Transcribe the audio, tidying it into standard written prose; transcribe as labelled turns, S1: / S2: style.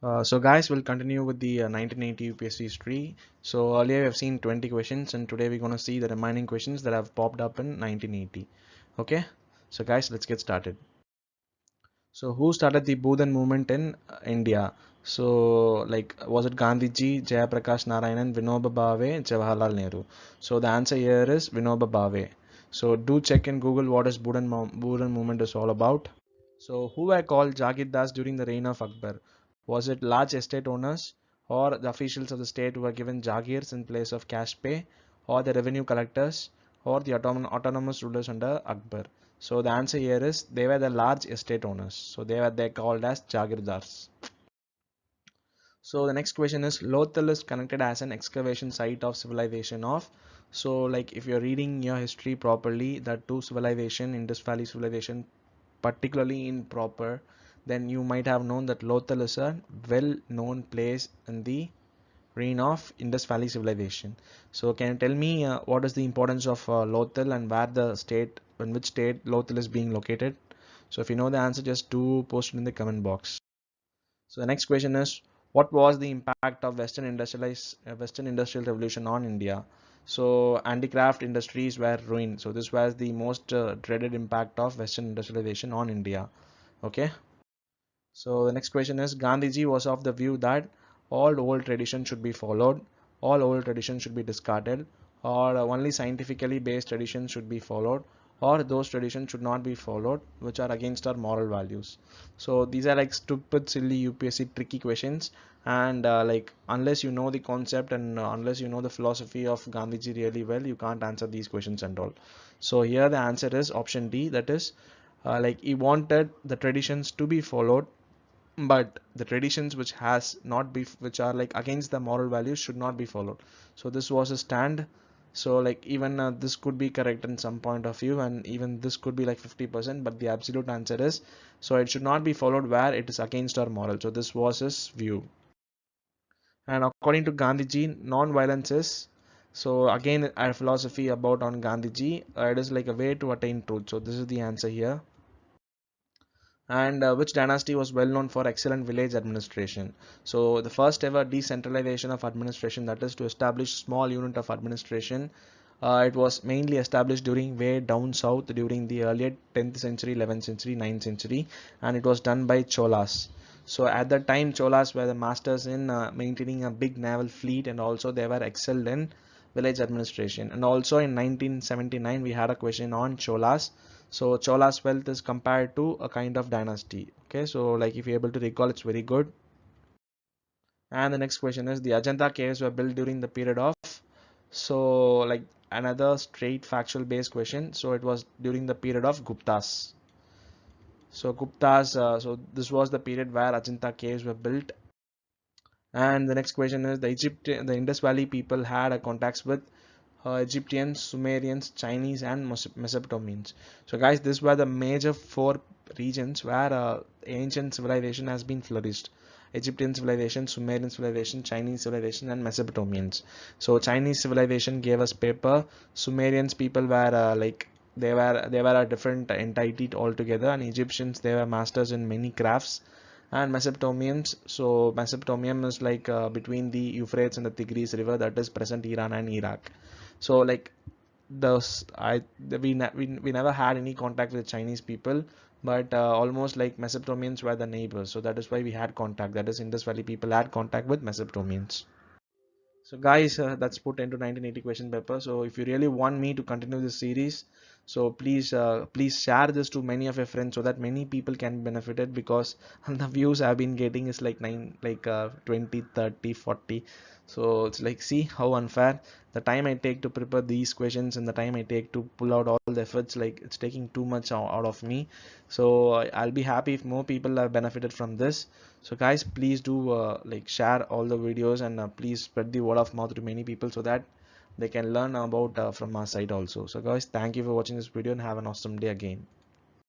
S1: So guys, we'll continue with the 1980 UPSC history. So earlier we have seen 20 questions and today we're going to see the remaining questions that have popped up in 1980. Okay, so guys, let's get started. So who started the BHOODAN movement in India? So like was it Gandhiji, Jayaprakash Narayanan, Vinoba Bhave, Jawaharlal Nehru? So the answer here is Vinoba Bhave. So do check in Google what is BHOODAN movement is all about. So, who were called Jagirdars during the reign of Akbar? Was it large estate owners, or the officials of the state who were given Jagirs in place of cash pay, or the revenue collectors, or the autonomous rulers under Akbar? So, the answer here is they were the large estate owners. So, they called as Jagirdars. So, the next question is Lothal is connected as an excavation site of civilization of. So, like if you're reading your history properly, the two civilization, Indus Valley civilization particularly in proper, then you might have known that Lothal is a well-known place in the reign of Indus Valley civilization. So can you tell me what is the importance of Lothal and where the state, in which state Lothal is being located? So if you know the answer, just do post it in the comment box. So the next question is, what was the impact of Western Industrial Revolution on India? So handicraft industries were ruined. So this was the most dreaded impact of Western industrialization on India. Okay. So the next question is, Gandhiji was of the view that all old traditions should be followed, all old traditions should be discarded, or only scientifically based traditions should be followed, or those traditions should not be followed, which are against our moral values. So these are like stupid, silly UPSC tricky questions, and like unless you know the concept and unless you know the philosophy of Gandhiji really well, you can't answer these questions and all. So here the answer is option D, that is like he wanted the traditions to be followed, but the traditions which has not be which are like against the moral values should not be followed. So this was a stand. So like even this could be correct in some point of view, and even this could be like 50%, but the absolute answer is, so it should not be followed where it is against our moral. So this was his view. And according to Gandhiji, non-violence is, so again a philosophy about on Gandhiji, it is like a way to attain truth. So this is the answer here. And which dynasty was well known for excellent village administration? So the first ever decentralization of administration, that is to establish small unit of administration, it was mainly established during way down south during the earlier 10th century, 11th century, 9th century, and it was done by Cholas. So at that time Cholas were the masters in maintaining a big naval fleet, and also they were excelled in village administration. And also in 1979 we had a question on Cholas. So Chola's wealth is compared to a kind of dynasty. Okay, so like if you're able to recall, it's very good. And the next question is, the Ajanta caves were built during the period of, so like another straight factual based question. So it was during the period of Guptas. So Guptas, so this was the period where Ajanta caves were built. And the next question is, the Indus Valley people had a contacts with Egyptians, Sumerians, Chinese, and Mesopotamians. So, guys, these were the major four regions where ancient civilization has been flourished. Egyptian civilization, Sumerian civilization, Chinese civilization, and Mesopotamians. So, Chinese civilization gave us paper. Sumerians people were like they were a different entity altogether, and Egyptians, they were masters in many crafts. And Mesopotamians, so Mesopotamian is like between the Euphrates and the Tigris river, that is present Iran and Iraq. So like those we never had any contact with Chinese people, but almost like Mesopotamians were the neighbors, so that is why we had contact, that is Indus Valley people had contact with Mesopotamians. So guys, that's put into 1980 question paper. So if you really want me to continue this series, so please share this to many of your friends so that many people can benefit it, because the views I've been getting is like 20, 30, 40. So it's like, see how unfair. The time I take to prepare these questions and the time I take to pull out all the efforts, like it's taking too much out of me. So I'll be happy if more people have benefited from this. So guys, please do like share all the videos, and please spread the word of mouth to many people so that they can learn about from our site also. So guys, thank you for watching this video and have an awesome day again.